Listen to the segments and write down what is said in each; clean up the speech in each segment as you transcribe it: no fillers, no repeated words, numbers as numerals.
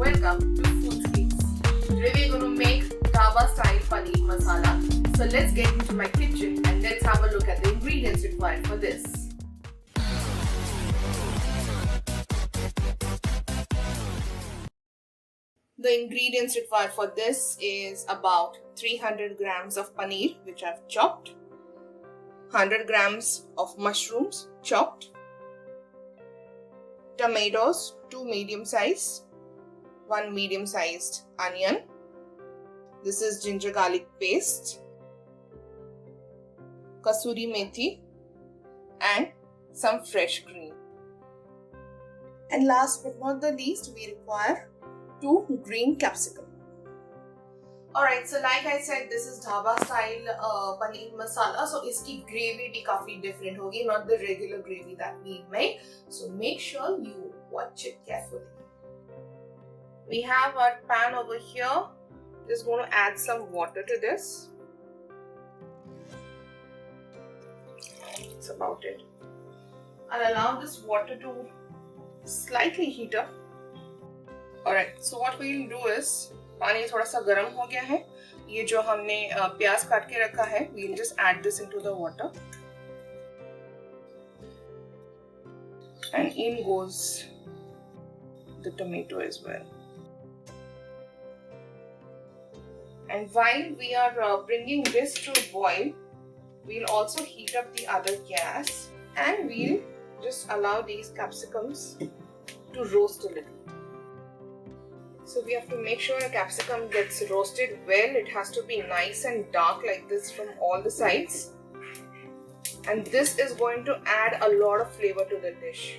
Welcome to Food Scapes. Today we're going to make Dhaba style Paneer Masala. So let's get into my kitchen and let's have a look at the ingredients required for this. The ingredients required for this is about 300 grams of paneer which I've chopped, 100 grams of mushrooms chopped, tomatoes 2 medium size, 1 medium sized onion, this is ginger garlic paste, kasuri methi and some fresh cream. And last but not the least, we require 2 green capsicum. Alright, so like I said, this is Dhaba style Paneer Masala. So iski gravy bhi kafi different hogi, not the regular gravy that we make. So make sure you watch it carefully. We have our pan over here. Just going to add some water to this. That's about it. I'll allow this water to slightly heat up. Alright, so what we'll do is, पानी थोड़ा सा गर्म हो गया है. ये जो हमने प्याज काट के रखा है, we'll just add this into the water. And in goes the tomato as well. And while we are bringing this to a boil, we'll also heat up the other gas and we'll just allow these capsicums to roast a little. So we have to make sure a capsicum gets roasted well. It has to be nice and dark like this from all the sides. And this is going to add a lot of flavor to the dish.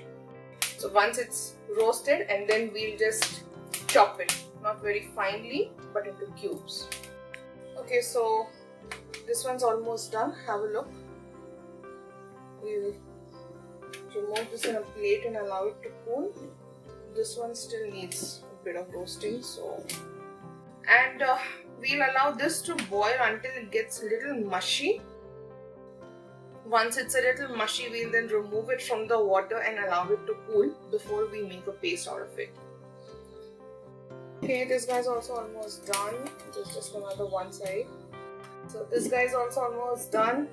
So once it's roasted, and then we'll just chop it. Not very finely, but into cubes. Okay, so this one's almost done. Have a look. We'll remove this in a plate and allow it to cool. This one still needs a bit of roasting, so. And we'll allow this to boil until it gets a little mushy. Once it's a little mushy, we'll then remove it from the water and allow it to cool before we make a paste out of it. Okay, this guy's also almost done. Just another one side. So this guy's also almost done.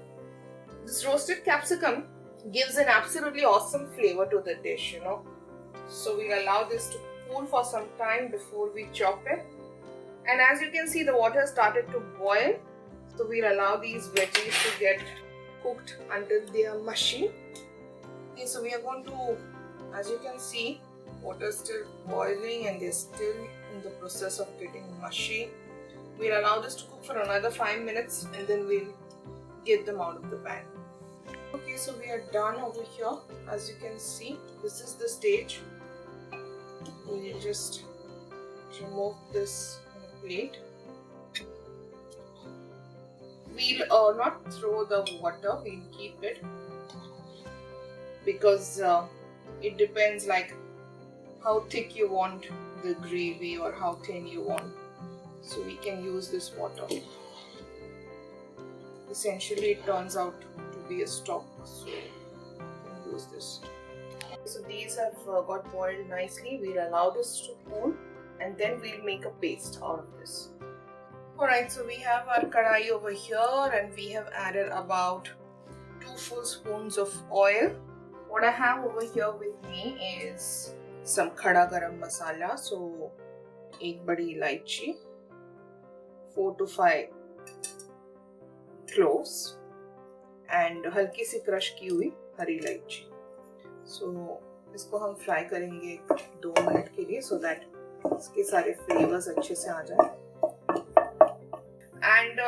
This roasted capsicum gives an absolutely awesome flavor to the dish, you know. So we'll allow this to cool for some time before we chop it. And as you can see, the water started to boil. So we'll allow these veggies to get cooked until they are mushy. Okay, so we are going to, as you can see, water is still boiling and they're still in the process of getting mushy. We'll allow this to cook for another 5 minutes and then we'll get them out of the pan. Okay, so we are done over here. As you can see, this is the stage. We'll just remove this in a plate. We'll not throw the water, we'll keep it because it depends like how thick you want the gravy or how thin you want. So we can use this water. Essentially it turns out to be a stock, so we can use this. So these have got boiled nicely. We'll allow this to cool and then we'll make a paste out of this. Alright, so we have our kadai over here and we have added about 2 full spoons of oil. What I have over here with me is some khada garam masala. So 1 badi elaichi, 4 to 5 cloves and halki si crush ki hui hari elaichi. So इसको हम fry करेंगे 2 minute के लिए so that इसके सारे flavours अच्छे से आ जाए. And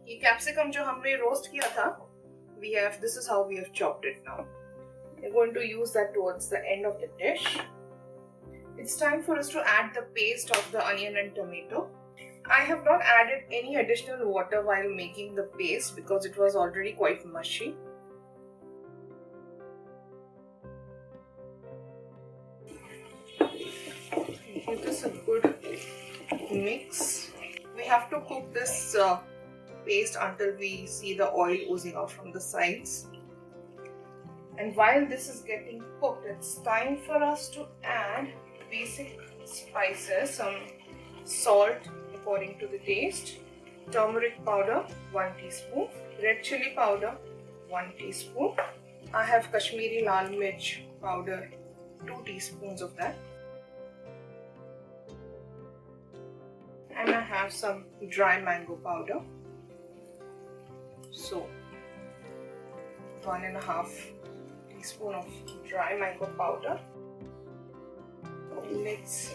ये कैप्सिकम जो हमने रोस्ट किया था, this is how we have chopped it now. We're going to use that towards the end of the dish. It's time for us to add the paste of the onion and tomato. I have not added any additional water while making the paste because it was already quite mushy. Give this a good mix. We have to cook this paste until we see the oil oozing out from the sides. And while this is getting cooked, it's time for us to add basic spices, some salt according to the taste, turmeric powder 1 teaspoon, red chili powder 1 teaspoon. I have Kashmiri Lal Mirch powder 2 teaspoons of that. And I have some dry mango powder. So 1.5 teaspoon of dry mango powder. Let's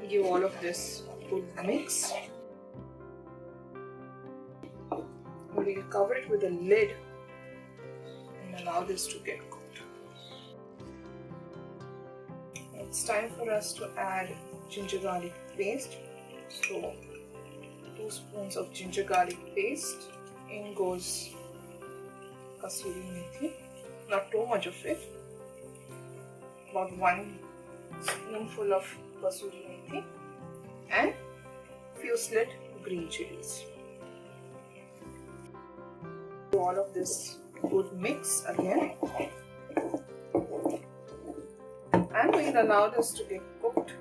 give all of this a good mix. We'll cover it with a lid and allow this to get cooked. It's time for us to add ginger garlic paste. So 2 spoons of ginger garlic paste. In goes kasuri methi, not too much of it, about 1 spoonful of kasuri methi, and few slit green chilies. Do all of this good mix again, and we'll allow this to get cooked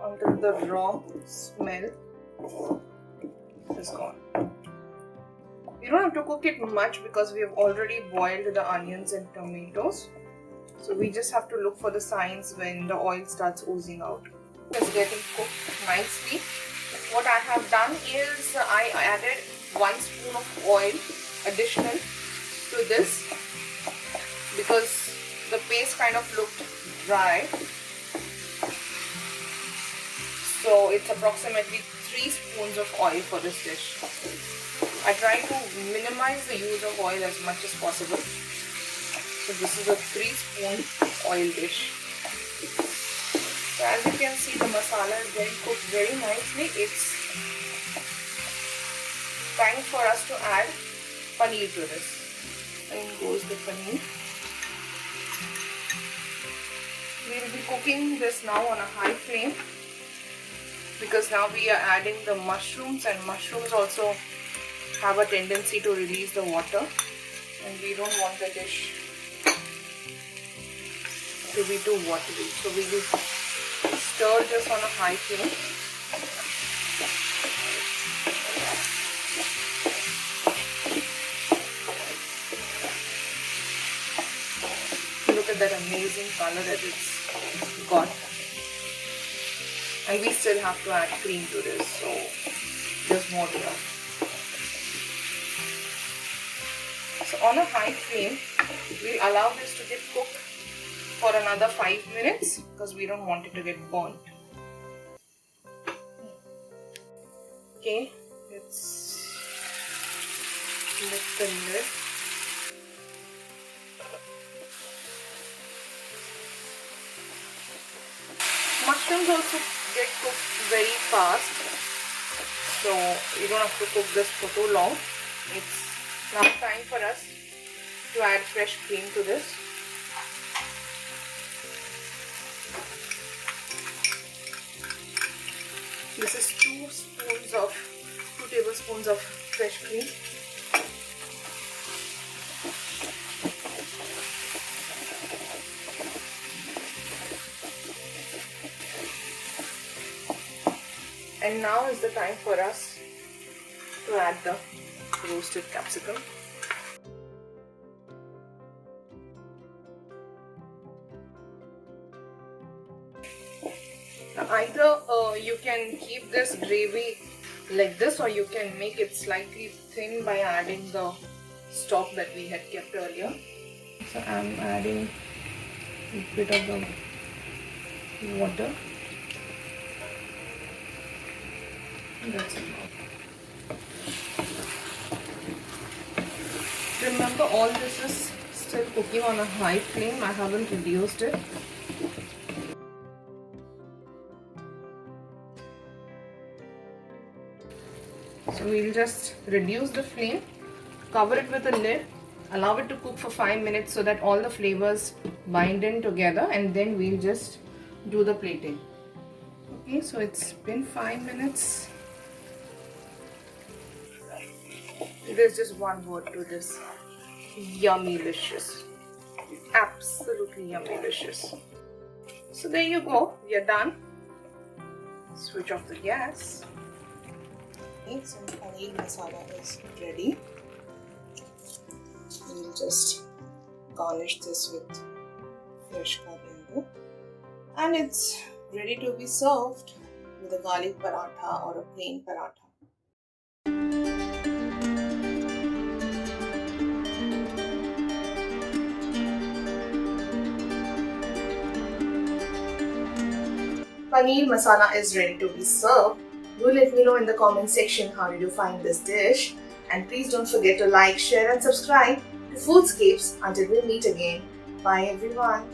until the raw smell is gone. You don't have to cook it much because we have already boiled the onions and tomatoes. So we just have to look for the signs when the oil starts oozing out. It's getting cooked nicely. What I have done is I added 1 spoon of oil additional to this because the paste kind of looked dry. So it's approximately 3 spoons of oil for this dish. I try to minimize the use of oil as much as possible. So this is a 3-spoon oil dish. So as you can see, the masala is getting cooked very nicely. It's time for us to add paneer to this. In goes the paneer. We will be cooking this now on a high flame because now we are adding the mushrooms, and mushrooms also have a tendency to release the water, and we don't want the dish to be too watery. So we will stir this on a high flame. Look at that amazing color that it's got. And we still have to add cream to this, so there's more to that. So on a high flame, we'll allow this to get cooked for another 5 minutes because we don't want it to get burnt. Okay, let's lift the lid. Mushrooms also get cooked very fast, so you don't have to cook this for too long. It's now time for us to add fresh cream to this. This is 2 tablespoons of fresh cream. And now is the time for us to add the roasted capsicum. Now either you can keep this gravy like this, or you can make it slightly thin by adding the stock that we had kept earlier. So I'm adding a bit of the water. That's enough. Remember, all this is still cooking on a high flame. I haven't reduced it. So we'll just reduce the flame, cover it with a lid, allow it to cook for 5 minutes so that all the flavors bind in together, and then we'll just do the plating. Okay, so it's been 5 minutes. There's just one word to this: yummy-licious. absolutely yummy dishes. So there you go, we are done. Switch off the gas. Okay, so Paneer Masala is ready. We'll just garnish this with fresh coriander. And it's ready to be served with a garlic paratha or a plain paratha. Paneer masala is ready to be served. Do let me know in the comment section how did you find this dish. And please don't forget to like, share and subscribe to Foodscapes until we meet again. Bye everyone.